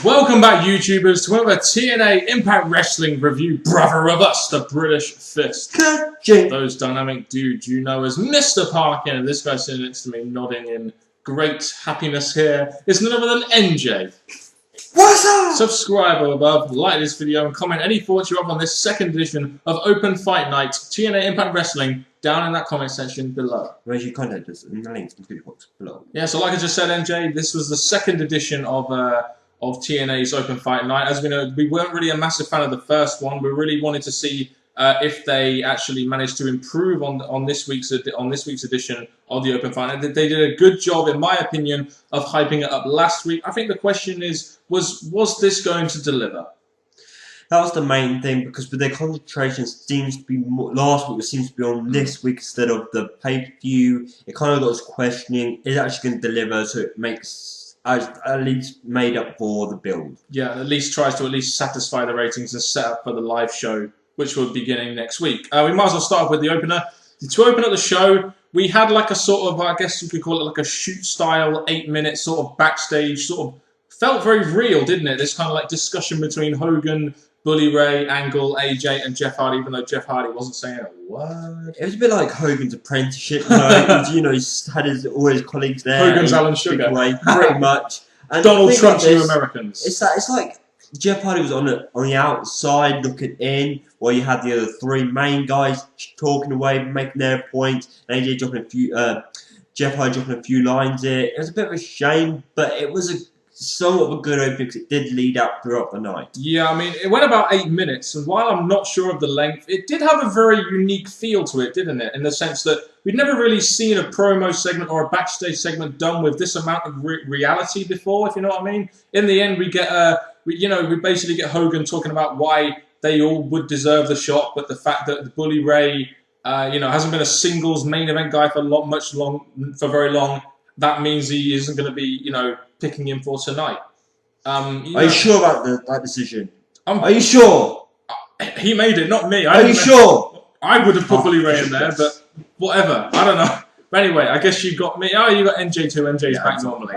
Welcome back, YouTubers, to another TNA Impact Wrestling review. Brother of us, the British Fist. Those dynamic dudes you know as Mr. Parkin, and this guy sitting next to me nodding in great happiness here is none other than NJ. What's up? Subscribe above, like this video, and comment any thoughts you have on this second edition of Open Fight Night TNA Impact Wrestling down in that comment section below. Where's your contact us in the links in the description box below. Yeah, so like I just said, NJ, this was the second edition of TNA's Open Fight Night. As we know, we weren't really a massive fan of the first one. We really wanted to see if they actually managed to improve on this week's edition of the Open Fight Night. They did a good job, in my opinion, of hyping it up last week. I think the question is, was this going to deliver? That was the main thing, because with their concentration seems to be more, last week, it seems to be on this week instead of the pay-per-view. It kind of got us questioning, is it actually going to deliver, so it makes at least made up for the build. Yeah, at least tries to satisfy the ratings and set up for the live show, which will be beginning next week. We might as well start off with the opener. To open up the show, we had like a sort of, I guess you could call it like a shoot-style 8-minute sort of backstage, sort of felt very real, didn't it? This kind of like discussion between Hogan, Bully Ray, Angle, AJ, and Jeff Hardy, even though Jeff Hardy wasn't saying a word. It was a bit like Hogan's apprenticeship, he had all his colleagues there. Hogan's Alan Sugar. Pretty much. And Donald Trump's New Americans. It's like Jeff Hardy was on the outside looking in, while you had the other three main guys talking away, making their points, and AJ dropping a few, Jeff Hardy dropping a few lines there. It was a bit of a shame, but it was somewhat of a good opening because it did lead up throughout the night. Yeah, I mean, it went about 8 minutes, and while I'm not sure of the length, it did have a very unique feel to it, didn't it? In the sense that we'd never really seen a promo segment or a backstage segment done with this amount of reality before, if you know what I mean. In the end, we get we basically get Hogan talking about why they all would deserve the shot, but the fact that the Bully Ray, hasn't been a singles main event guy for very long, that means he isn't going to be, picking him for tonight. Are you sure about that decision? Are you sure? He made it, not me. Are you sure? I would have put Bully Ray in there, but whatever. I don't know. But anyway, I guess you got me. Oh, you got NJ too. NJ's back normally.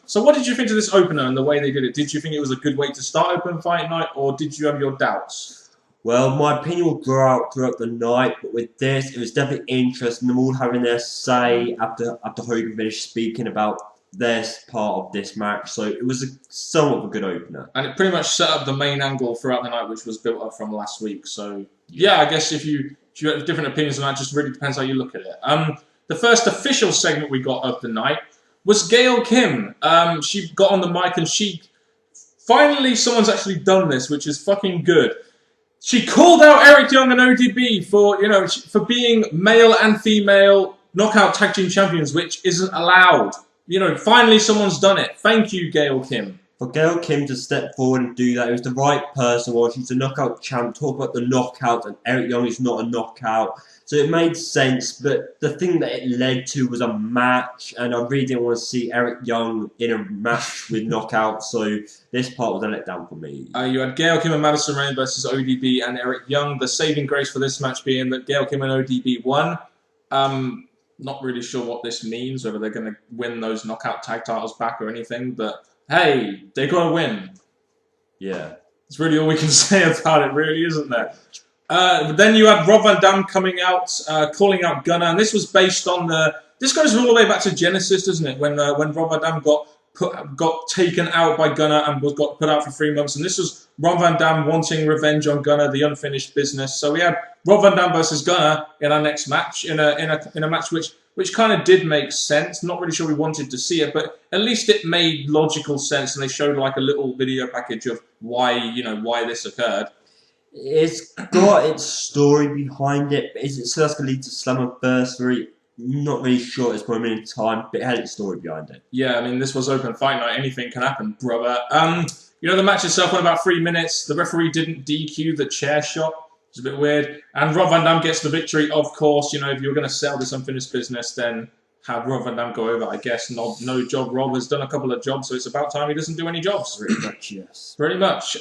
So what did you think of this opener and the way they did it? Did you think it was a good way to start Open Fight Night, or did you have your doubts? Well, my opinion will grow out throughout the night, but with this, it was definitely interesting. Them all having their say after Hogan finished speaking about their part of this match. So it was somewhat of a good opener. And it pretty much set up the main angle throughout the night, which was built up from last week. So yeah, I guess if you have different opinions on that, just really depends how you look at it. The first official segment we got of the night was Gail Kim. She got on the mic and finally someone's actually done this, which is fucking good. She called out Eric Young and ODB for being male and female knockout tag team champions, which isn't allowed. Finally someone's done it. Thank you, Gail Kim. For Gail Kim to step forward and do that, it was the right person. While she's a knockout champ, talk about the knockout, and Eric Young is not a knockout. So it made sense, but the thing that it led to was a match, and I really didn't want to see Eric Young in a match with knockout, so this part was a letdown for me. You had Gail Kim and Madison Rayne versus ODB and Eric Young. The saving grace for this match being that Gail Kim and ODB won. Not really sure what this means, whether they're going to win those knockout tag titles back or anything, but hey, they got to win. Yeah. It's really all we can say about it, really, isn't there? Then you had Rob Van Dam coming out, calling out Gunner, and this was based on this goes all the way back to Genesis, doesn't it? When Rob Van Dam got taken out by Gunner and got put out for 3 months, and this was Rob Van Dam wanting revenge on Gunner, the unfinished business. So we had Rob Van Dam versus Gunner in our next match, in a match which kind of did make sense. Not really sure we wanted to see it, but at least it made logical sense, and they showed like a little video package of why this occurred. It's got its story behind it, but is it still going to lead to Slammiversary? Not really sure at this moment in time, but it had its story behind it. Yeah, I mean, this was Open Fight Night. Anything can happen, brother. The match itself went about 3 minutes. The referee didn't DQ the chair shot. It's a bit weird. And Rob Van Dam gets the victory, of course. If you're going to sell this unfinished business, then have Rob Van Dam go over, I guess. No job. Rob has done a couple of jobs, so it's about time he doesn't do any jobs. Pretty much, yes. Pretty much.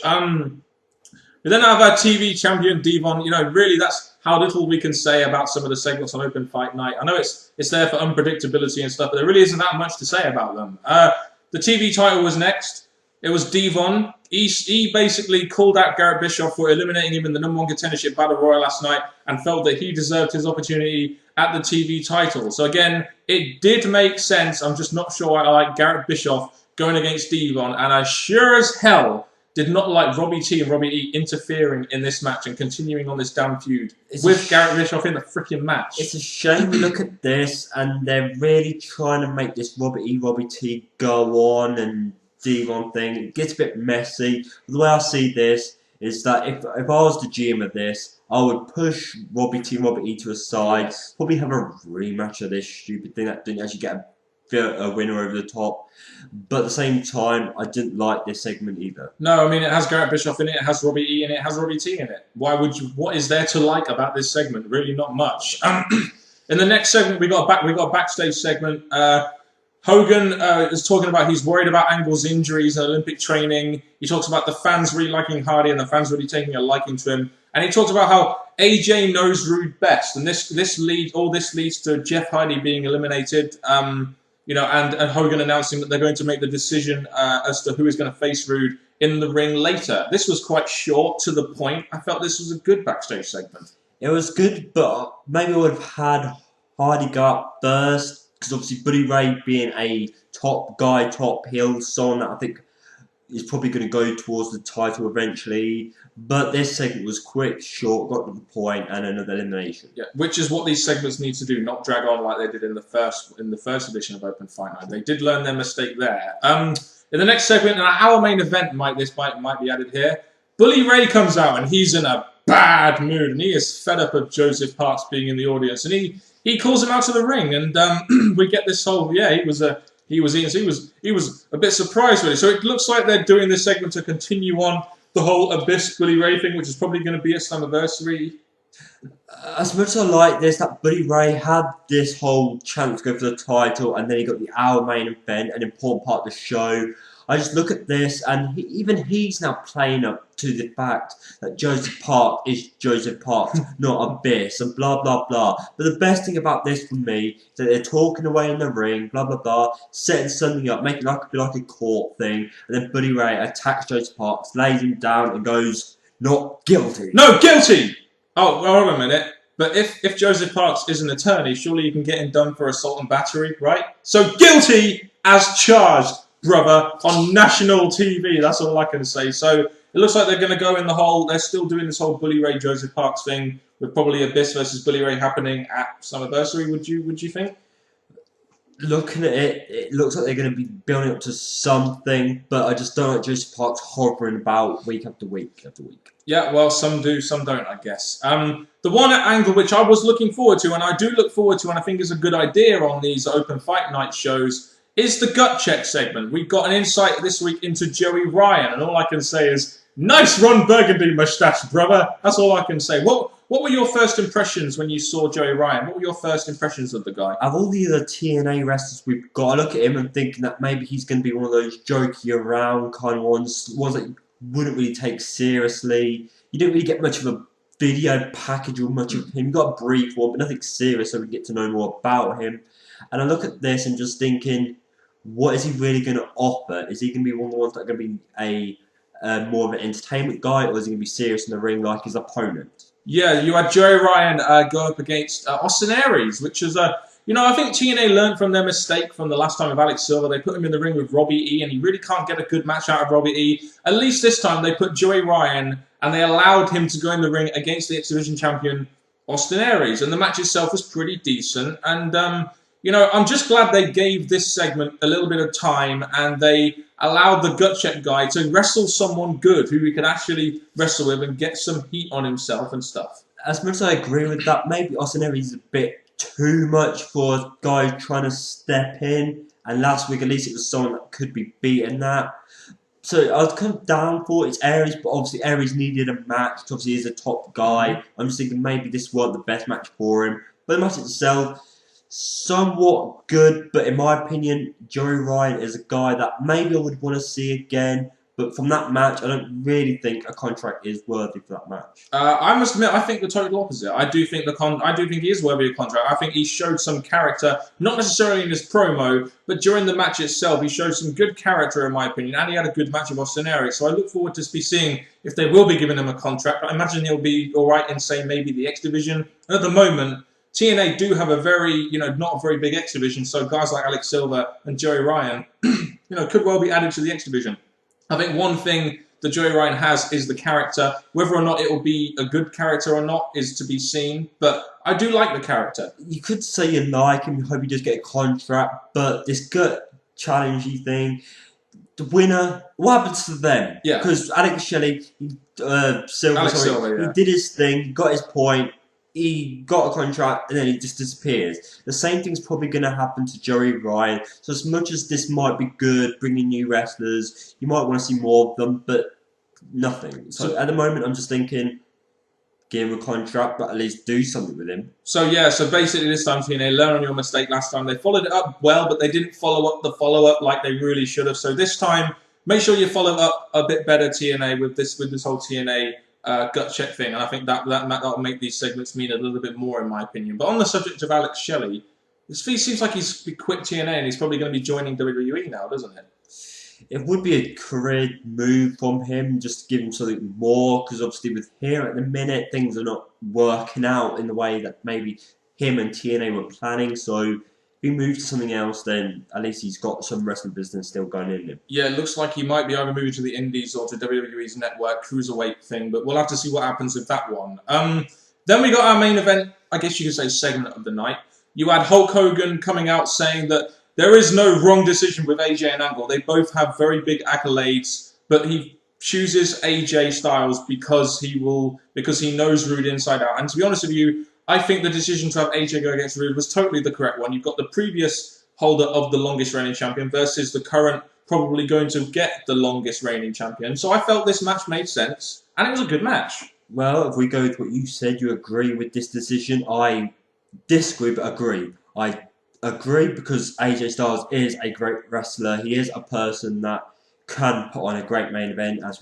We then have our TV champion, Devon. Really, that's how little we can say about some of the segments on Open Fight Night. I know it's there for unpredictability and stuff, but there really isn't that much to say about them. The TV title was next. It was Devon. He basically called out Garrett Bischoff for eliminating him in the #1 contendership battle royal last night and felt that he deserved his opportunity at the TV title. So again, it did make sense. I'm just not sure I like Garrett Bischoff going against Devon, and I sure as hell did not like Robbie T and Robbie E interfering in this match and continuing on this damn feud with Garrett Bischoff in the freaking match. It's a shame we look at this and they're really trying to make this Robbie E, Robbie T go on and Devon thing. It gets a bit messy. The way I see this is that if I was the GM of this, I would push Robbie T and Robbie E to a side, probably have a rematch of this stupid thing that didn't actually get a winner over the top. But at the same time, I didn't like this segment either. No, I mean, it has Garrett Bischoff in it, it has Robbie E in it, it has Robbie T in it. Why would you? What is there to like about this segment? Really not much. In the next segment, we got a backstage segment. Hogan is talking about he's worried about Angle's injuries and Olympic training. He talks about the fans really liking Hardy and the fans really taking a liking to him. And he talks about how AJ knows Rude best, and this leads to Jeff Hardy being eliminated. And Hogan announcing that they're going to make the decision as to who is going to face Rude in the ring later. This was quite short, to the point. I felt this was a good backstage segment. It was good, but maybe I would have had Hardy go up first, because obviously Buddy Ray being a top guy, top heel, someone that I think is probably going to go towards the title eventually. But this segment was quick, short, got to the point, and another elimination. Yeah, which is what these segments need to do, not drag on like they did in the first edition of Open Fight Night. They did learn their mistake there. In the next segment, in our main event, might be added here. Bully Ray comes out and he's in a bad mood, and he is fed up of Joseph Parks being in the audience, and he calls him out to the ring, and we get this whole he was a bit surprised really. So it looks like they're doing this segment to continue on the whole Abyss Bully Ray thing, which is probably going to be a Slammiversary. As much as I like this, that Buddy Ray had this whole chance to go for the title, and then he got the hour main event, an important part of the show. I just look at this, and even he's now playing up to the fact that Joseph Park is Joseph Park, not Abyss, and blah, blah, blah. But the best thing about this for me is that they're talking away in the ring, blah, blah, blah, setting something up, making it like a court thing, and then Buddy Ray attacks Joseph Park, lays him down, and goes, "Not guilty." No, guilty! Oh, well, hold on a minute. But if Joseph Parks is an attorney, surely you can get him done for assault and battery, right? So guilty as charged, brother, on national TV. That's all I can say. So it looks like they're going to go in the whole. They're still doing this whole Bully Ray Joseph Parks thing, with probably Abyss versus Bully Ray happening at Slammiversary. Would you think? Looking at it, it looks like they're going to be building up to something, but I just don't like Joseph Parks hovering about week after week after week. Yeah, well, some do, some don't, I guess. The one angle which I was looking forward to, and I do look forward to, and I think is a good idea on these Open Fight Night shows, is the gut check segment. We've got an insight this week into Joey Ryan, and all I can say is, nice Ron Burgundy moustache, brother. That's all I can say. What were your first impressions when you saw Joey Ryan? What were your first impressions of the guy? Of all the other TNA wrestlers we've got, I look at him and thinking that maybe he's going to be one of those jokey around kind of ones that you wouldn't really take seriously. You didn't really get much of a video package or much of him. You got a brief one, but nothing serious, so we get to know more about him. And I look at this and just thinking, what is he really going to offer? Is he going to be one of the ones that are going to be a more of an entertainment guy, or is he going to be serious in the ring like his opponent? Yeah, you had Joey Ryan go up against Austin Aries, which is I think TNA learned from their mistake from the last time of Alex Silver. They put him in the ring with Robbie E, and he really can't get a good match out of Robbie E. At least this time they put Joey Ryan, and they allowed him to go in the ring against the X-Division champion Austin Aries, and the match itself was pretty decent. And I'm just glad they gave this segment a little bit of time, and they allowed the gut check guy to wrestle someone good who he could actually wrestle with and get some heat on himself and stuff. As much as I agree with that, maybe Austin Aries is a bit too much for a guy trying to step in, and last week at least it was someone that could be beating that. So I was kind of down for it's Aries, but obviously Aries needed a match. Obviously he's a top guy. I'm just thinking maybe this wasn't the best match for him. But the match itself, somewhat good, but in my opinion, Joey Ryan is a guy that maybe I would want to see again, but But from that match, I don't really think a contract is worthy for that match. I must admit, I think the total opposite. I do think he is worthy of contract. I think he showed some character, not necessarily in his promo, but during the match itself, he showed some good character, in my opinion, and he had a good match with Austin Aries. So I look forward to seeing if they will be giving him a contract. I imagine he'll be all right in, say, maybe the X Division. And at the moment, TNA do have a very, not a very big X Division, so guys like Alex Silver and Joey Ryan, could well be added to the X Division. I think one thing that Joey Ryan has is the character. Whether or not it will be a good character or not is to be seen, but I do like the character. You could say you like him, you hope he does get a contract, but this gut challengey thing, the winner, what happens to them? Yeah. Because Alex Shelley, Silver, yeah. he did his thing, he got his point, he got a contract, and then he just disappears. The same thing's probably going to happen to Joey Ryan. So as much as this might be good, bringing new wrestlers, you might want to see more of them, but nothing. So at the moment, I'm just thinking, give him a contract, but at least do something with him. So basically this time, TNA, learn on your mistake last time. They followed it up well, but they didn't follow up the follow-up like they really should have. So this time, make sure you follow up a bit better, TNA, with this whole TNA gut check thing, and I think that'll make these segments mean a little bit more, in my opinion. But on the subject of Alex Shelley, it seems like he's quit TNA and he's probably going to be joining WWE now, doesn't it? It would be a career move from him, just to give him something more, because obviously with here at the minute, things are not working out in the way that maybe him and TNA were planning, so if he moves to something else, then at least he's got some wrestling business still going in him. Yeah, it looks like he might be either moving to the Indies or to WWE's network cruiserweight thing, but we'll have to see what happens with that one. Then we got our main event, I guess you could say segment of the night. You had Hulk Hogan coming out saying that there is no wrong decision with AJ and Angle. They both have very big accolades, but he chooses AJ Styles because he knows Rude inside out. And to be honest with you, I think the decision to have AJ go against Rude was totally the correct one. You've got the previous holder of the longest reigning champion versus the current probably going to get the longest reigning champion. So I felt this match made sense, and it was a good match. Well, if we go with what you said, you agree with this decision. I disagree, but agree. I agree because AJ Styles is a great wrestler. He is a person that can put on a great main event, as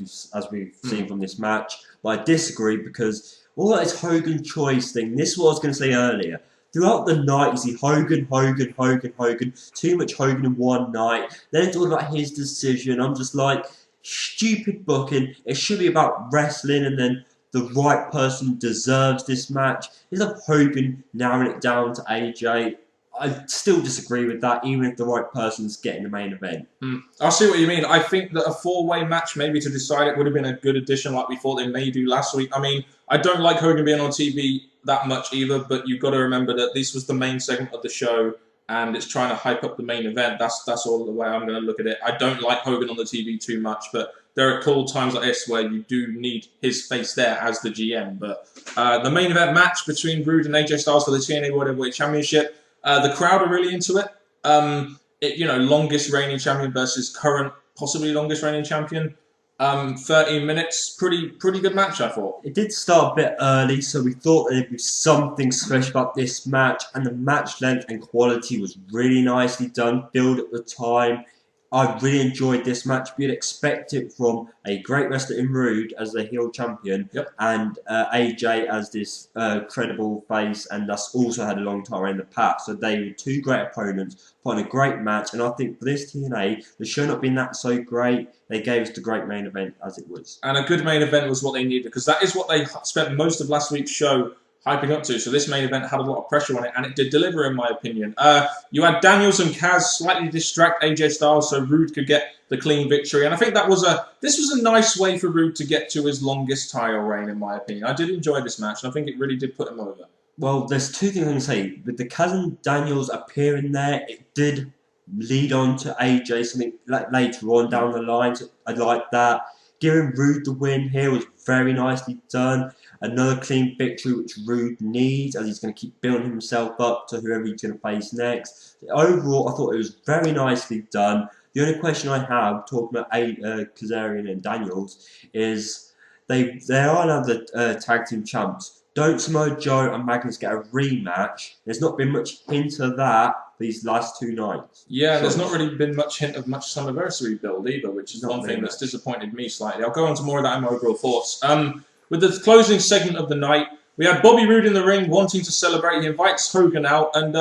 we've seen from this match. But I disagree because all that is Hogan choice thing. This is what I was going to say earlier. Throughout the night, you see Hogan. Too much Hogan in one night. Then it's all about his decision. I'm just like, stupid booking. It should be about wrestling, and then the right person deserves this match. Instead of Hogan narrowing it down to AJ, I still disagree with that, even if the right person's getting the main event. I see what you mean. I think that a four-way match, maybe to decide it, would have been a good addition like we thought they may do last week. I mean, I don't like Hogan being on TV that much either, but you've got to remember that this was the main segment of the show, and it's trying to hype up the main event. That's all the way I'm going to look at it. I don't like Hogan on the TV too much, but there are cool times like this where you do need his face there as the GM. But the main event match between Rude and AJ Styles for the TNA World Heavyweight Championship, the crowd are really into it. Longest reigning champion versus current, possibly longest reigning champion. 13 minutes, pretty good match, I thought. It did start a bit early, so we thought there'd be something special about this match, and the match length and quality was really nicely done, build at the time. I really enjoyed this match. You'd expect it from a great wrestler in Rude as the heel champion, and AJ as this credible face, and that's also had a long time in the past. So they were two great opponents, put on a great match, and I think for this TNA, the show not being that so great, they gave us the great main event as it was. And a good main event was what they needed, because that is what they spent most of last week's show hyping up to. So this main event had a lot of pressure on it, and it did deliver, in my opinion. You had Daniels and Kaz slightly distract AJ Styles so Rude could get the clean victory, and I think this was a nice way for Rude to get to his longest title reign, in my opinion. I did enjoy this match, and I think it really did put him over. Well, there's two things I'm going to say. With the Kaz and Daniels appearing there, it did lead on to AJ something later on down the line. So I like that. Giving Rude the win here was very nicely done. Another clean victory which Rude needs, as he's going to keep building himself up to whoever he's going to face next. Overall, I thought it was very nicely done. The only question I have, talking about Kazarian and Daniels, is they are now the tag team champs. don't Samoa Joe and Magnus get a rematch? There's not been much hint of that these last 2 nights. Yeah, there's not really been much hint of much Slammiversary build either, which is one thing that's disappointed me slightly. I'll go on to more of that in my overall thoughts. With the closing segment of the night, we had Bobby Roode in the ring wanting to celebrate. He invites Hogan out, and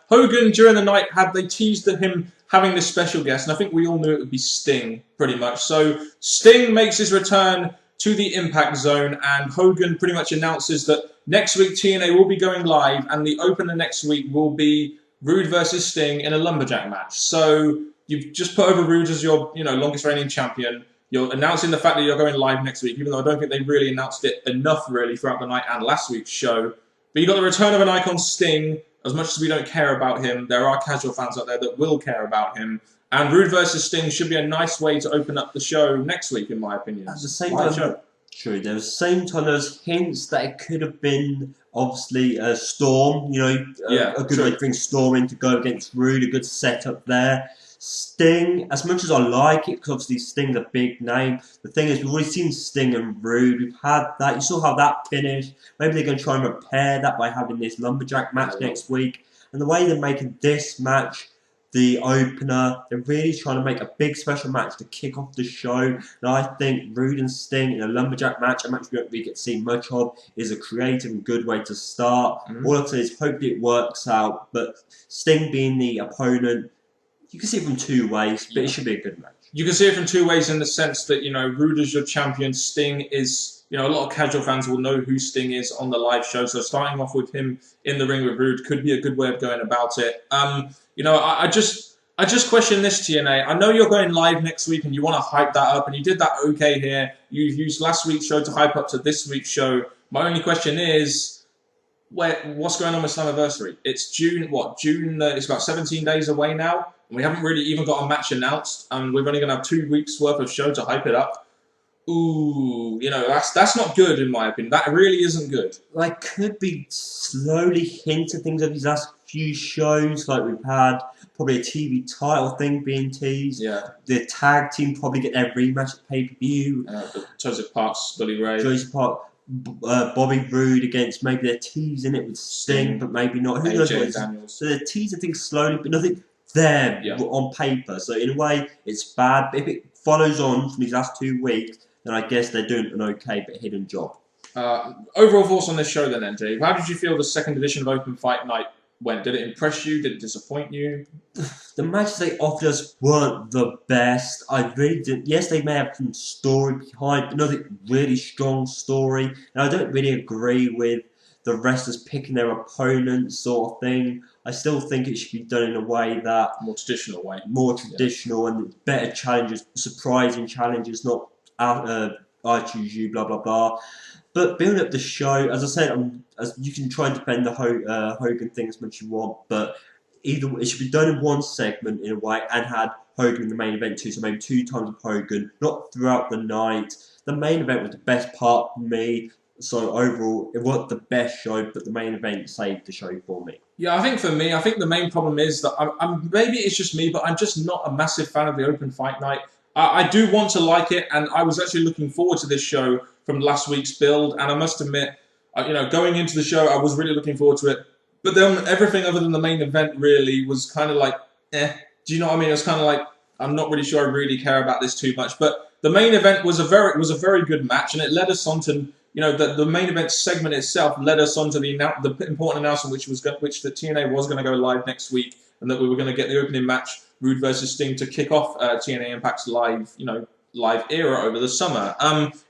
Hogan during the night they teased him having this special guest, and I think we all knew it would be Sting, pretty much. So Sting makes his return to the Impact Zone, and Hogan pretty much announces that next week TNA will be going live, and the opener next week will be Roode versus Sting in a lumberjack match. So you've just put over Roode as your longest reigning champion. You're announcing the fact that you're going live next week, even though I don't think they really announced it enough really throughout the night and last week's show. But you got the return of an icon, Sting. As much as we don't care about him, there are casual fans out there that will care about him. And Roode versus Sting should be a nice way to open up the show next week, in my opinion. At the same time, true. There was the same time there was hints that it could have been obviously a Storm. A good way to bring Storm in to go against Roode. A good setup there. Sting, as much as I like it, because obviously Sting's a big name, the thing is, we've already seen Sting and Roode. We've had that. You saw how that finished. Maybe they're going to try and repair that by having this lumberjack match next week. And the way they're making this match the opener, they're really trying to make a big special match to kick off the show. And I think Roode and Sting in a lumberjack match, a match we don't really get to see much of, is a creative and good way to start. All I'd say is hopefully it works out. But Sting being the opponent, you can see it from 2 ways, but it should be a good match. You can see it from 2 ways in the sense that, Roode is your champion. Sting is, a lot of casual fans will know who Sting is on the live show. So starting off with him in the ring with Roode could be a good way of going about it. I just question this, TNA. I know you're going live next week and you want to hype that up, and you did that okay here. You've used last week's show to hype up to this week's show. My only question is, what's going on with Slammiversary? It's June, it's about 17 days away now. And we haven't really even got a match announced, and we're only going to have 2 weeks worth of show to hype it up. Ooh, that's not good in my opinion. That really isn't good. Like, could be slowly hinting things of these last few shows. Like we've had probably a TV title thing being teased. Yeah. The tag team probably get their rematch at pay-per-view. Joseph Parks, Billy Ray. Joseph Parks. Bobby Roode against, maybe they're teasing it with Sting, but maybe not. Who knows what Daniels. So they're teasing things slowly, but nothing there on paper. So in a way, it's bad. But if it follows on from these last 2 weeks, then I guess they're doing an okay but hidden job. Overall thoughts on this show then, NJ. How did you feel the second edition of Open Fight Night went? Did it impress you? Did it disappoint you? The matches they offered us weren't the best. I really didn't. Yes, they may have some story behind, but nothing really strong story. And I don't really agree with the wrestlers picking their opponents sort of thing. I still think it should be done in a way that... More traditional and better challenges, surprising challenges, not I choose you, blah, blah, blah. But build up the show. As I said, you can try and defend the Hogan thing as much as you want, but either it should be done in one segment in a way and had Hogan in the main event too. So maybe 2 times with Hogan, not throughout the night. The main event was the best part for me. So overall, it wasn't the best show, but the main event saved the show for me. Yeah, I think for me, the main problem is that maybe it's just me, but I'm just not a massive fan of the Open Fight Night. I do want to like it, and I was actually looking forward to this show from last week's build, and I must admit, going into the show, I was really looking forward to it. But then everything other than the main event really was kind of like, eh. Do you know what I mean? It was kind of like, I'm not really sure I really care about this too much. But the main event was a very good match, and it led us on to, the main event segment itself led us on to the important announcement, which the TNA was going to go live next week, and that we were going to get the opening match, Roode versus Sting, to kick off TNA Impact's live era over the summer.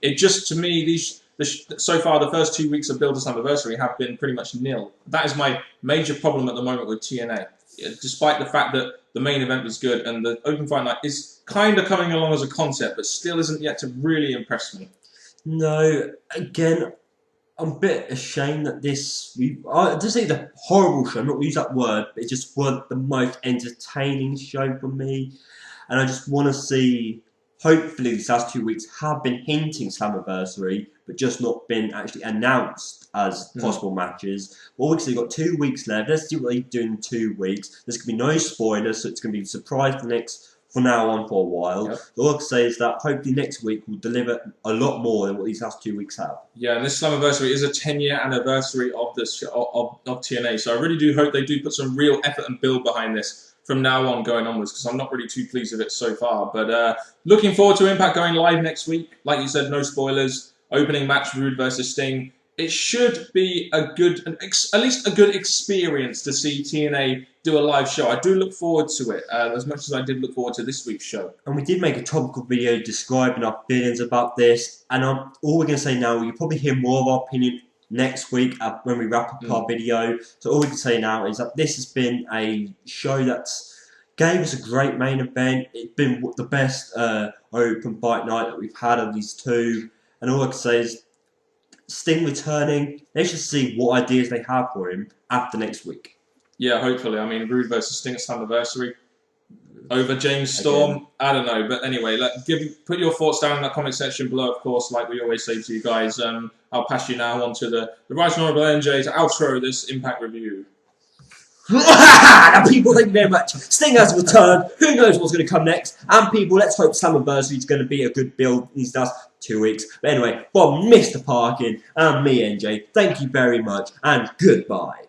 It just, to me, so far the first 2 weeks of Build to Slammiversary have been pretty much nil. That is my major problem at the moment with TNA. Despite the fact that the main event was good and the Open Fight Night is kind of coming along as a concept, but still isn't yet to really impress me. No, again, I'm a bit ashamed that I just say the horrible show, I'm not going to use that word, but it just wasn't the most entertaining show for me. And I just want to see, hopefully these last 2 weeks have been hinting Slammiversary, but just not been actually announced as possible matches. Well, we've got 2 weeks left. Let's see what they do in 2 weeks. There's going to be no spoilers, so it's going to be a surprise for the next for now on for a while. Yep. So all I can say is that hopefully next week will deliver a lot more than what these last 2 weeks have. Yeah, and this Slammiversary is a 10-year anniversary of this of TNA, so I really do hope they do put some real effort and build behind this from now on going onwards, because I'm not really too pleased with it so far. But looking forward to Impact going live next week. Like you said, no spoilers. Opening match, Rude versus Sting. It should be a good, at least a good experience to see TNA do a live show. I do look forward to it as much as I did look forward to this week's show. And we did make a topical video describing our feelings about this. And all we're going to say now, you'll probably hear more of our opinion next week when we wrap up our video. So all we can say now is that this has been a show that's gave us a great main event. It's been the best open fight night that we've had of these two. And all I can say is Sting returning. Let's just see what ideas they have for him after next week. Yeah, hopefully. I mean, Rude versus Sting, it's anniversary. Over James Storm, again. I don't know. But anyway, put your thoughts down in the comment section below, of course, like we always say to you guys. I'll pass you now on to the Right Honourable NJ to outro this Impact review. Now, people, thank you very much. Sting has returned. Who knows what's going to come next? And people, let's hope Slammiversary is going to be a good build these last 2 weeks. But anyway, from Mr. Parkin and me, NJ, thank you very much and goodbye.